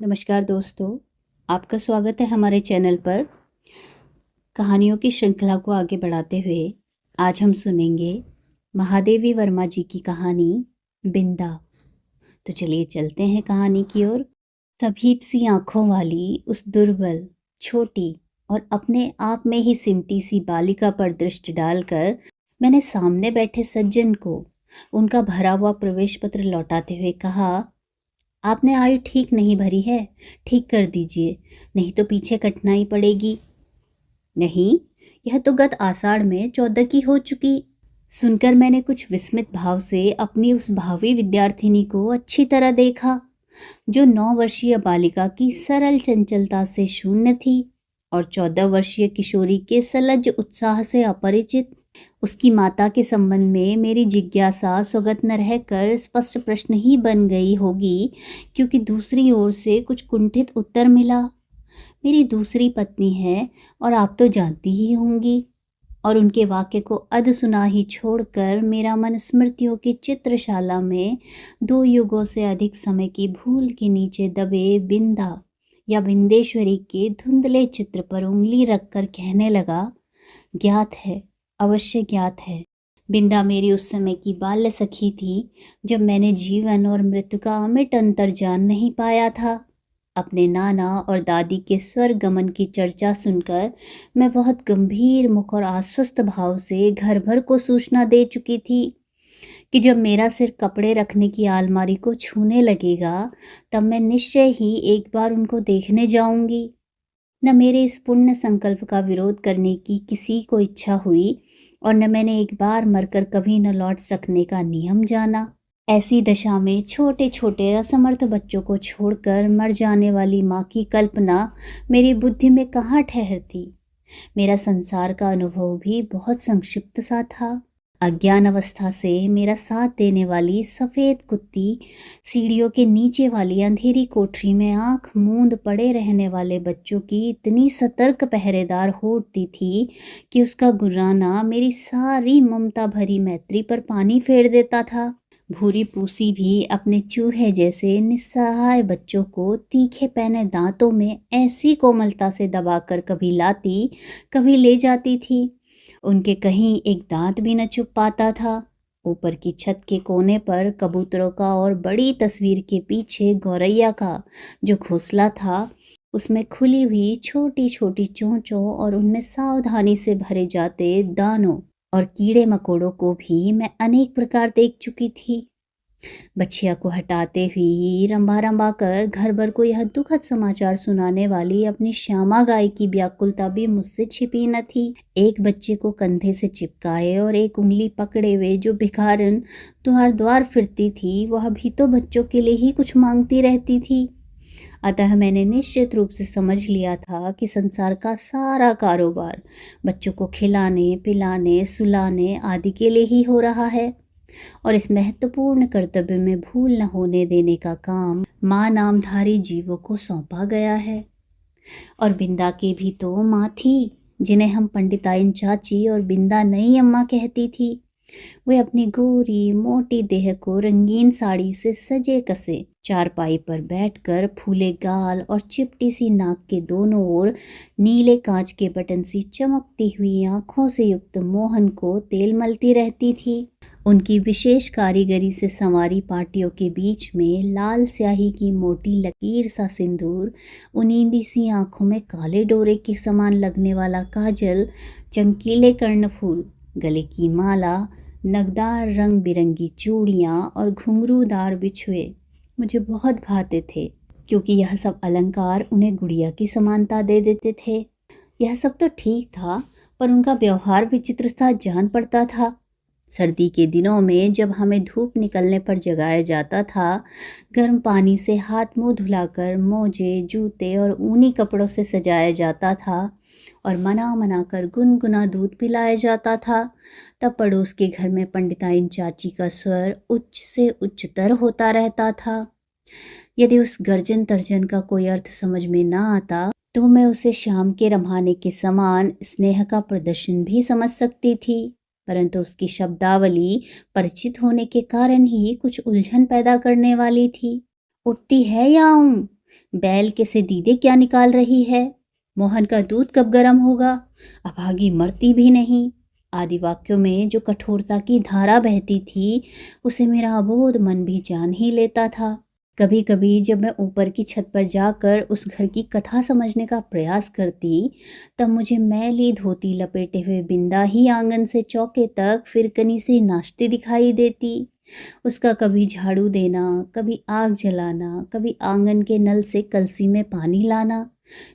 नमस्कार दोस्तों, आपका स्वागत है हमारे चैनल पर। कहानियों की श्रृंखला को आगे बढ़ाते हुए आज हम सुनेंगे महादेवी वर्मा जी की कहानी बिंदा। तो चलिए चलते हैं कहानी की ओर। सफेद सी आंखों वाली उस दुर्बल, छोटी और अपने आप में ही सिमटी सी बालिका पर दृष्टि डालकर मैंने सामने बैठे सज्जन को उनका भरा हुआ प्रवेश पत्र लौटाते हुए कहा, आपने आयु ठीक नहीं भरी है, ठीक कर दीजिए, नहीं तो पीछे कठिनाई पड़ेगी। नहीं, यह तो गत आषाढ़ में 14 की हो चुकी। सुनकर मैंने कुछ विस्मित भाव से अपनी उस भावी विद्यार्थिनी को अच्छी तरह देखा, जो 9 वर्षीय बालिका की सरल चंचलता से शून्य थी और 14 वर्षीय किशोरी के सलज्ज उत्साह से अपरिचित। उसकी माता के संबंध में मेरी जिज्ञासा स्वगत न रहकर स्पष्ट प्रश्न ही बन गई होगी, क्योंकि दूसरी ओर से कुछ कुंठित उत्तर मिला। मेरी दूसरी पत्नी है और आप तो जानती ही होंगी। और उनके वाक्य को अध सुना ही छोड़कर मेरा मन स्मृतियों की चित्रशाला में 2 युगों से अधिक समय की भूल के नीचे दबे बिंदा या बिंदेश्वरी के धुंधले चित्र पर उंगली रखकर कहने लगा, ज्ञात है, अवश्य ज्ञात है। बिंदा मेरी उस समय की बाल्य सखी थी, जब मैंने जीवन और मृत्यु का अमिट अंतर जान नहीं पाया था। अपने नाना और दादी के स्वर गमन की चर्चा सुनकर मैं बहुत गंभीर मुख और आश्वस्त भाव से घर भर को सूचना दे चुकी थी कि जब मेरा सिर कपड़े रखने की अलमारी को छूने लगेगा, तब मैं निश्चय ही एक बार उनको देखने जाऊंगी। न मेरे इस पुण्य संकल्प का विरोध करने की किसी को इच्छा हुई और न मैंने एक बार मरकर कभी न लौट सकने का नियम जाना। ऐसी दशा में छोटे छोटे असमर्थ बच्चों को छोड़कर मर जाने वाली माँ की कल्पना मेरी बुद्धि में कहाँ ठहरती। मेरा संसार का अनुभव भी बहुत संक्षिप्त सा था। अज्ञान अवस्था से मेरा साथ देने वाली सफ़ेद कुत्ती सीढ़ियों के नीचे वाली अंधेरी कोठरी में आंख मूंद पड़े रहने वाले बच्चों की इतनी सतर्क पहरेदार हो उठती थी कि उसका गुर्राना मेरी सारी ममता भरी मैत्री पर पानी फेर देता था। भूरी पूसी भी अपने चूहे जैसे निस्सहाय बच्चों को तीखे पैने दांतों में ऐसी कोमलता से दबाकर कभी लाती, कभी ले जाती थी। उनके कहीं एक दांत भी न चुप पाता था। ऊपर की छत के कोने पर कबूतरों का और बड़ी तस्वीर के पीछे गौरैया का जो घोंसला था, उसमें खुली हुई छोटी छोटी चोंचों और उनमें सावधानी से भरे जाते दानों और कीड़े मकोड़ों को भी मैं अनेक प्रकार देख चुकी थी। बछिया को हटाते हुए रंबा रंबा कर घर भर को यह दुखद समाचार सुनाने वाली अपनी श्यामा गाय की व्याकुलता भी मुझसे छिपी न थी। एक बच्चे को कंधे से चिपकाए और एक उंगली पकड़े हुए जो भिखारन द्वार द्वार फिरती थी, वह भी तो बच्चों के लिए ही कुछ मांगती रहती थी। अतः मैंने निश्चित रूप से समझ लिया था कि संसार का सारा कारोबार बच्चों को खिलाने, पिलाने, सुलाने आदि के लिए ही हो रहा है और इस महत्वपूर्ण कर्तव्य में भूल न होने देने का काम माँ नामधारी जीवों को सौंपा गया है। और बिंदा के भी तो माँ थी, जिन्हें हम पंडिताइन चाची और बिंदा नई अम्मा कहती थी। वे अपनी गोरी मोटी देह को रंगीन साड़ी से सजे कसे चारपाई पर बैठकर फूले गाल और चिपटी सी नाक के दोनों ओर नीले कांच के बटन सी चमकती हुई आंखों से युक्त मोहन को तेल मलती रहती थी। उनकी विशेष कारीगरी से संवारी पाटियों के बीच में लाल स्याही की मोटी लकीर सा सिंदूर, उनींदी सी आंखों में काले डोरे के समान लगने वाला काजल, चमकीले कर्णफूल, गले की माला, नगदार रंग बिरंगी चूड़ियाँ और घुंघरूदार बिछुए मुझे बहुत भाते थे, क्योंकि यह सब अलंकार उन्हें गुड़िया की समानता दे देते थे। यह सब तो ठीक था, पर उनका व्यवहार विचित्र सा जान पड़ता था। सर्दी के दिनों में जब हमें धूप निकलने पर जगाया जाता था, गर्म पानी से हाथ मुंह धुलाकर मोजे, जूते और ऊनी कपड़ों से सजाया जाता था और मना मना कर गुनगुना दूध पिलाया जाता था, तब पड़ोस के घर में पंडिताइन चाची का स्वर उच्च से उच्चतर होता रहता था। यदि उस गर्जन तर्जन का कोई अर्थ समझ में ना आता, तो मैं उसे शाम के रम्हाने के समान स्नेह का प्रदर्शन भी समझ सकती थी, परंतु उसकी शब्दावली परिचित होने के कारण ही कुछ उलझन पैदा करने वाली थी। उठती है या आऊं? बैल के से दीदे क्या निकाल रही है? मोहन का दूध कब गर्म होगा? अभागी मरती भी नहीं। आदि वाक्यों में जो कठोरता की धारा बहती थी, उसे मेरा अबोध मन भी जान ही लेता था। कभी कभी जब मैं ऊपर की छत पर जाकर उस घर की कथा समझने का प्रयास करती, तब मुझे मैली धोती लपेटे हुए बिंदा ही आंगन से चौके तक फिरकनी से नाचती दिखाई देती। उसका कभी झाड़ू देना, कभी आग जलाना, कभी आंगन के नल से कलसी में पानी लाना,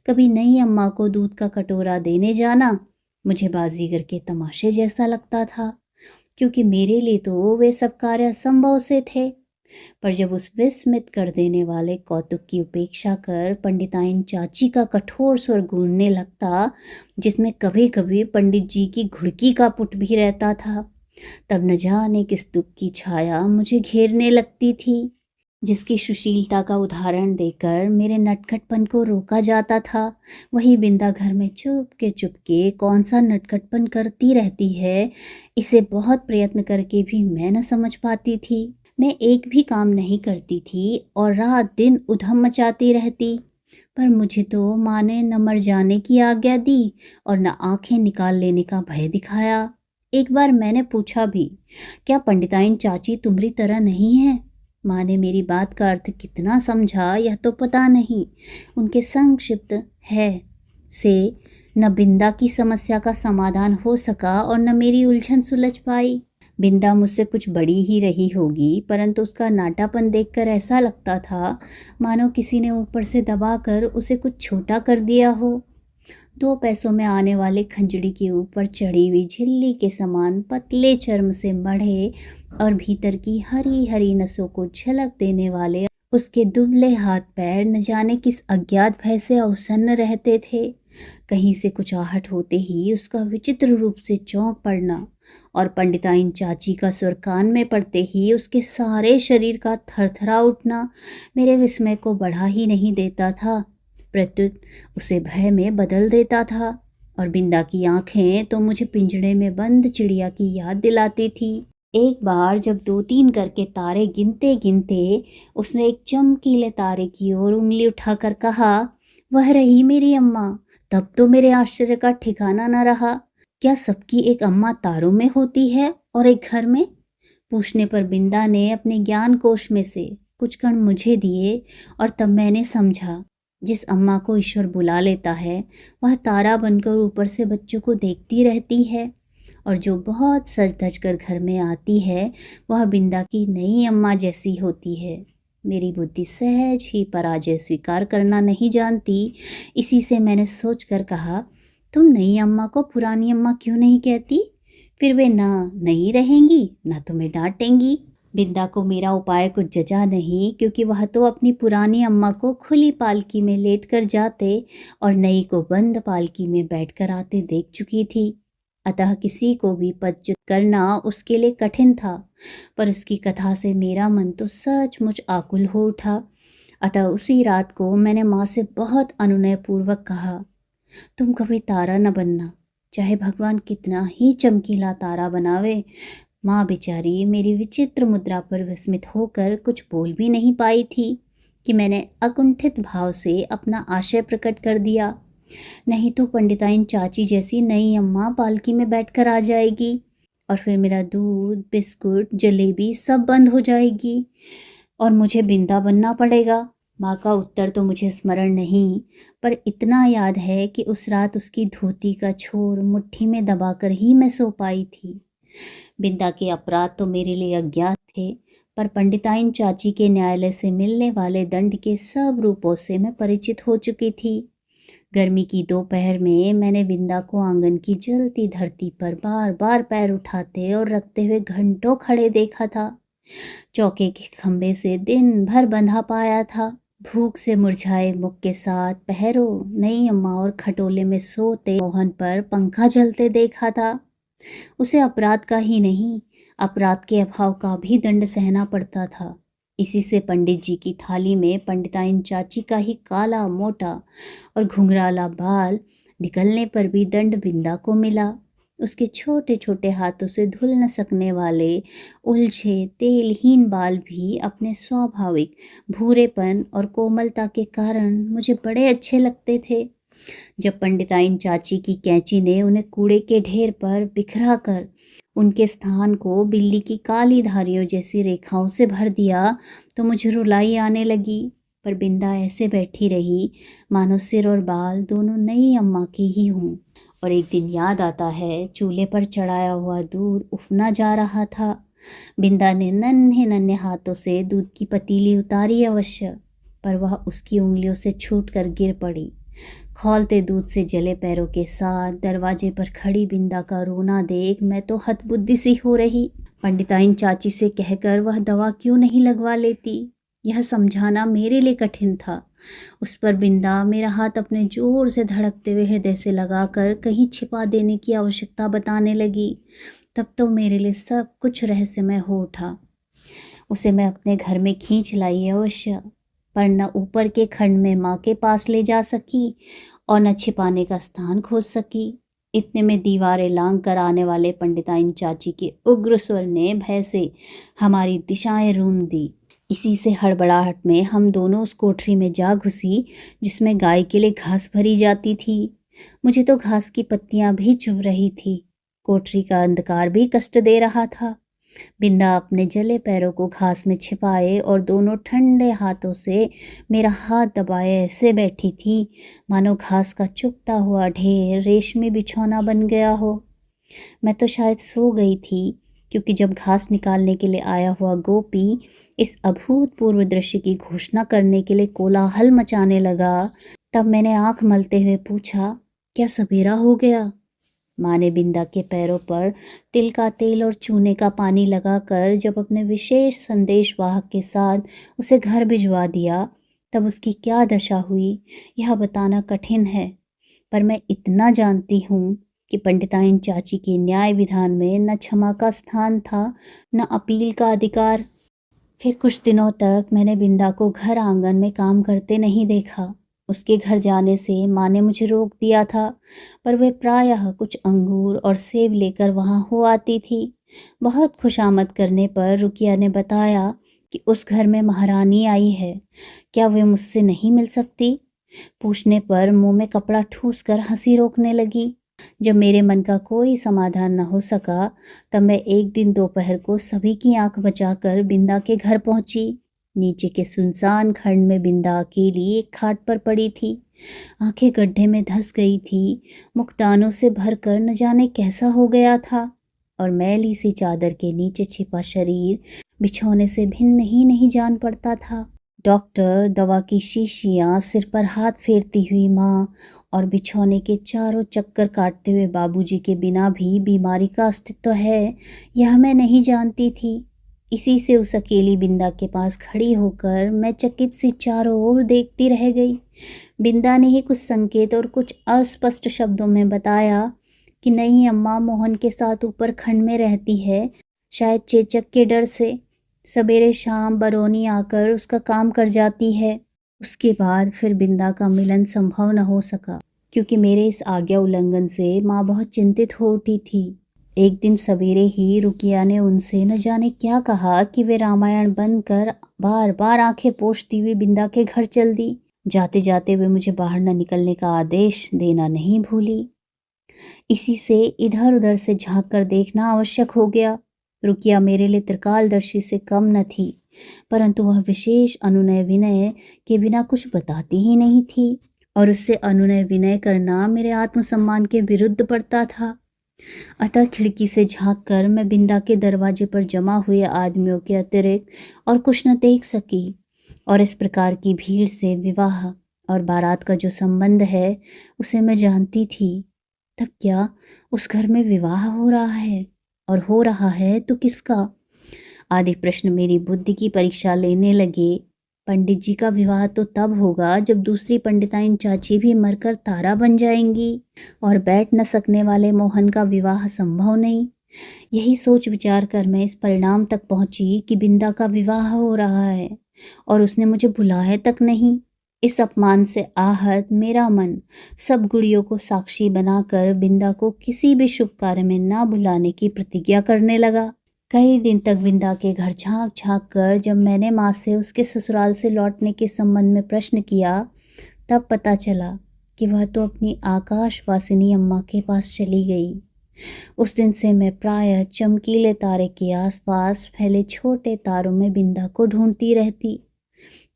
कभी नई अम्मा को दूध का कटोरा देने जाना, मुझे बाजीगर के तमाशे जैसा लगता था, क्योंकि मेरे लिए तो वे सब कार्य असंभव से थे। पर जब उस विस्मित कर देने वाले कौतुक की उपेक्षा कर पंडिताइन चाची का कठोर स्वर गूंजने लगता, जिसमें कभी कभी पंडित जी की घुड़की का पुट भी रहता था, तब न जाने किस दुख की छाया मुझे घेरने लगती थी, जिसकी सुशीलता का उदाहरण देकर मेरे नटखटपन को रोका जाता था। वही बिंदा घर में चुपके कौन सा नटखटपन करती रहती है, इसे बहुत प्रयत्न करके भी मैं न समझ पाती थी। मैं एक भी काम नहीं करती थी और रात दिन उधम मचाती रहती, पर मुझे तो माँ ने न मर जाने की आज्ञा दी और न आंखें निकाल लेने का भय दिखाया। एक बार मैंने पूछा भी, क्या पंडिताइन चाची तुम्हारी तरह नहीं है? माँ ने मेरी बात का अर्थ कितना समझा यह तो पता नहीं। उनके संक्षिप्त है से न बिंदा की समस्या का समाधान हो सका और न मेरी उलझन सुलझ पाई। बिंदा मुझसे कुछ बड़ी ही रही होगी, परंतु उसका नाटापन देखकर ऐसा लगता था मानो किसी ने ऊपर से दबाकर उसे कुछ छोटा कर दिया हो। 2 पैसों में आने वाले खंजड़ी के ऊपर चढ़ी हुई झिल्ली के समान पतले चर्म से मढ़े और भीतर की हरी हरी नसों को झलक देने वाले उसके दुबले हाथ पैर न जाने किस अज्ञात भय से अवसन्न रहते थे। कहीं से कुछ आहट होते ही उसका विचित्र रूप से चौंक पड़ना और पंडिताइन चाची का सुर कान में पड़ते ही उसके सारे शरीर का थरथरा उठना मेरे विस्मय को बढ़ा ही नहीं देता था, प्रत्युत उसे भय में बदल देता था। और बिंदा की आंखें तो मुझे पिंजड़े में बंद चिड़िया की याद दिलाती थी। एक बार जब 2-3 करके तारे गिनते गिनते उसने एक चमकीले तारे की ओर उंगली उठाकर कहा, वह रही मेरी अम्मा। तब तो मेरे आश्चर्य का ठिकाना न रहा। क्या सबकी एक अम्मा तारों में होती है और एक घर में? पूछने पर बिंदा ने अपने ज्ञान कोश में से कुछ कण मुझे दिए और तब मैंने समझा, जिस अम्मा को ईश्वर बुला लेता है वह तारा बनकर ऊपर से बच्चों को देखती रहती है, और जो बहुत सज धज कर घर में आती है वह बिंदा की नई अम्मा जैसी होती है। मेरी बुद्धि सहज ही पराजय स्वीकार करना नहीं जानती। इसी से मैंने सोचकर कहा, तुम नई अम्मा को पुरानी अम्मा क्यों नहीं कहती? फिर वे ना नहीं रहेंगी ना तुम्हें डांटेंगी। बिंदा को मेरा उपाय कुछ जचा नहीं, क्योंकि वह तो अपनी पुरानी अम्मा को खुली पालकी में लेट कर जाते और नई को बंद पालकी में बैठकर आते देख चुकी थी। अतः किसी को भी पदच्युत करना उसके लिए कठिन था, पर उसकी कथा से मेरा मन तो सचमुच आकुल हो उठा। अतः उसी रात को मैंने माँ से बहुत अनुनयपूर्वक कहा, तुम कभी तारा न बनना, चाहे भगवान कितना ही चमकीला तारा बनावे। माँ बेचारी मेरी विचित्र मुद्रा पर विस्मित होकर कुछ बोल भी नहीं पाई थी कि मैंने अकुंठित भाव से अपना आशय प्रकट कर दिया, नहीं तो पंडिताइन चाची जैसी नई अम्मा पालकी में बैठकर आ जाएगी और फिर मेरा दूध, बिस्कुट, जलेबी सब बंद हो जाएगी और मुझे बिंदा बनना पड़ेगा। माँ का उत्तर तो मुझे स्मरण नहीं, पर इतना याद है कि उस रात उसकी धोती का छोर मुट्ठी में दबाकर ही मैं सो पाई थी। बिंदा के अपराध तो मेरे लिए अज्ञात थे, पर पंडिताइन चाची के न्यायालय से मिलने वाले दंड के सब रूपों से मैं परिचित हो चुकी थी। गर्मी की दोपहर में मैंने बिंदा को आंगन की जलती धरती पर बार बार पैर उठाते और रखते हुए घंटों खड़े देखा था। चौके के खंबे से दिन भर बंधा पाया था। भूख से मुरझाए मुख के साथ पहरों नई अम्मा और खटोले में सोते मोहन पर पंखा जलते देखा था। उसे अपराध का ही नहीं, अपराध के अभाव का भी दंड सहना पड़ता था। इसी से पंडित जी की थाली में पंडिताइन चाची का ही काला मोटा और घुंघराला बाल निकलने पर भी दंड बिंदा को मिला। उसके छोटे छोटे हाथों से धुल न सकने वाले उलझे तेलहीन बाल भी अपने स्वाभाविक भूरेपन और कोमलता के कारण मुझे बड़े अच्छे लगते थे। जब पंडिताइन चाची की कैंची ने उन्हें कूड़े के ढेर पर बिखरा कर उनके स्थान को बिल्ली की काली धारियों जैसी रेखाओं से भर दिया तो मुझे रुलाई आने लगी। पर बिंदा ऐसे बैठी रही मानो सिर और बाल दोनों नई अम्मा के ही हों। और एक दिन याद आता है, चूल्हे पर चढ़ाया हुआ दूध उफना जा रहा था। बिंदा ने नन्हे नन्हे हाथों से दूध की पतीली उतारी अवश्य, पर वह उसकी उंगलियों से छूटकर गिर पड़ी। खौलते दूध से जले पैरों के साथ दरवाजे पर खड़ी बिंदा का रोना देख मैं तो हतबुद्धि सी हो रही। पंडिताइन चाची से कहकर वह दवा क्यों नहीं लगवा लेती, यह समझाना मेरे लिए कठिन था। उस पर बिंदा मेरा हाथ अपने जोर से धड़कते हुए हृदय से लगाकर कहीं छिपा देने की आवश्यकता बताने लगी। तब तो मेरे लिए सब कुछ रहस्यमय हो उठा। उसे मैं अपने घर में खींच लाई अवश्य, पर न ऊपर के खंड में माँ के पास ले जा सकी और न छिपाने का स्थान खोज सकी। इतने में दीवारें लांग कर आने वाले पंडिताइन चाची के उग्र स्वर ने भय से हमारी दिशाएं रूंध दी। इसी से हड़बड़ाहट में हम दोनों उस कोठरी में जा घुसी जिसमें गाय के लिए घास भरी जाती थी। मुझे तो घास की पत्तियां भी चुभ रही थी। कोठरी का अंधकार भी कष्ट दे रहा था। बिंदा अपने जले पैरों को घास में छिपाए और दोनों ठंडे हाथों से मेरा हाथ दबाए ऐसे बैठी थी मानो घास का चुभता हुआ ढेर रेशमी बिछौना बन गया हो। मैं तो शायद सो गई थी, क्योंकि जब घास निकालने के लिए आया हुआ गोपी इस अभूतपूर्व दृश्य की घोषणा करने के लिए कोलाहल मचाने लगा, तब मैंने आंख मलते हुए पूछा, क्या सवेरा हो गया? माँ ने बिंदा के पैरों पर तिल का तेल और चूने का पानी लगाकर जब अपने विशेष संदेश वाहक के साथ उसे घर भिजवा दिया, तब उसकी क्या दशा हुई यह बताना कठिन है। पर मैं इतना जानती हूँ कि पंडिताइन चाची के न्याय विधान में न क्षमा का स्थान था न अपील का अधिकार। फिर कुछ दिनों तक मैंने बिंदा को घर आंगन में काम करते नहीं देखा। उसके घर जाने से माँ ने मुझे रोक दिया था, पर वह प्रायः कुछ अंगूर और सेब लेकर वहाँ हो आती थी। बहुत खुशामद करने पर रुकिया ने बताया कि उस घर में महारानी आई है, क्या वे मुझसे नहीं मिल सकती? पूछने पर मुंह में कपड़ा ठूस कर हंसी रोकने लगी। जब मेरे मन का कोई समाधान न हो सका, तब मैं एक दिन दोपहर को सभी की आंख बचाकर बिंदा के घर पहुंची। नीचे के सुनसान खंड में बिंदा अकेली एक खाट पर पड़ी थी। आंखें गड्ढे में धंस गई थी, मुख दानों से भरकर न जाने कैसा हो गया था, और मैली सी चादर के नीचे छिपा शरीर बिछौने से भिन्न ही नहीं जान पड़ता था। डॉक्टर, दवा की शीशियाँ, सिर पर हाथ फेरती हुई माँ और बिछौने के चारों चक्कर काटते हुए बाबूजी के बिना भी बीमारी का अस्तित्व है, यह मैं नहीं जानती थी। इसी से उस अकेली बिंदा के पास खड़ी होकर मैं चकित सी चारों ओर देखती रह गई। बिंदा ने ही कुछ संकेत और कुछ अस्पष्ट शब्दों में बताया कि नहीं अम्मा मोहन के साथ ऊपर खंड में रहती है, शायद चेचक के डर से। सवेरे शाम बरौनी आकर उसका काम कर जाती है। उसके बाद फिर बिंदा का मिलन संभव न हो सका, क्योंकि मेरे इस आज्ञा उल्लंघन से माँ बहुत चिंतित हो उठी थी। एक दिन सवेरे ही रुकिया ने उनसे न जाने क्या कहा कि वे रामायण बंद कर बार बार आंखें पोंछती हुई बिंदा के घर चल दी। जाते जाते वे मुझे बाहर न निकलने का आदेश देना नहीं भूली। इसी से इधर उधर से झांक कर देखना आवश्यक हो गया। रुकिया मेरे लिए त्रिकालदर्शी से कम न थी, परंतु वह विशेष अनुनय विनय के बिना कुछ बताती ही नहीं थी, और उससे अनुनय विनय करना मेरे आत्मसम्मान के विरुद्ध पड़ता था। अतः खिड़की से झांक कर मैं बिंदा के दरवाजे पर जमा हुए आदमियों के अतिरिक्त और कुछ न देख सकी, और इस प्रकार की भीड़ से विवाह और बारात का जो संबंध है उसे मैं जानती थी। तब क्या उस घर में विवाह हो रहा है, और हो रहा है तो किसका? आदि प्रश्न मेरी बुद्धि की परीक्षा लेने लगे। पंडित जी का विवाह तो तब होगा जब दूसरी पंडिताइन चाची भी मरकर तारा बन जाएंगी, और बैठ न सकने वाले मोहन का विवाह संभव नहीं। यही सोच विचार कर मैं इस परिणाम तक पहुंची कि बिंदा का विवाह हो रहा है, और उसने मुझे बुलाया तक नहीं। इस अपमान से आहत मेरा मन सब गुड़ियों को साक्षी बनाकर बिंदा को किसी भी शुभ कार्य में ना बुलाने की प्रतिज्ञा करने लगा। कई दिन तक बिंदा के घर झांक झांक कर जब मैंने माँ से उसके ससुराल से लौटने के संबंध में प्रश्न किया, तब पता चला कि वह तो अपनी आकाशवासिनी अम्मा के पास चली गई। उस दिन से मैं प्रायः चमकीले तारे के आसपास फैले छोटे तारों में बिंदा को ढूंढती रहती,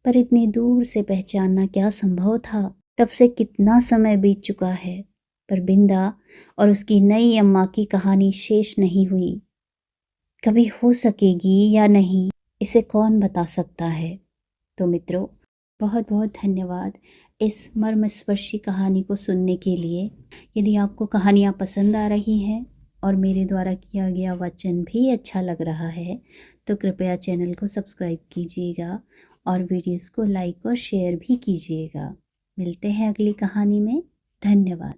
पर इतनी दूर से पहचानना क्या संभव था। तब से कितना समय बीत चुका है, पर बिंदा और उसकी नई अम्मा की कहानी शेष नहीं हुई। कभी हो सकेगी या नहीं, इसे कौन बता सकता है। तो मित्रों, बहुत बहुत धन्यवाद इस मर्मस्पर्शी कहानी को सुनने के लिए। यदि आपको कहानियाँ पसंद आ रही हैं और मेरे द्वारा किया गया वाचन भी अच्छा लग रहा है, तो कृपया चैनल को सब्सक्राइब कीजिएगा और वीडियोस को लाइक और शेयर भी कीजिएगा। मिलते हैं अगली कहानी में। धन्यवाद।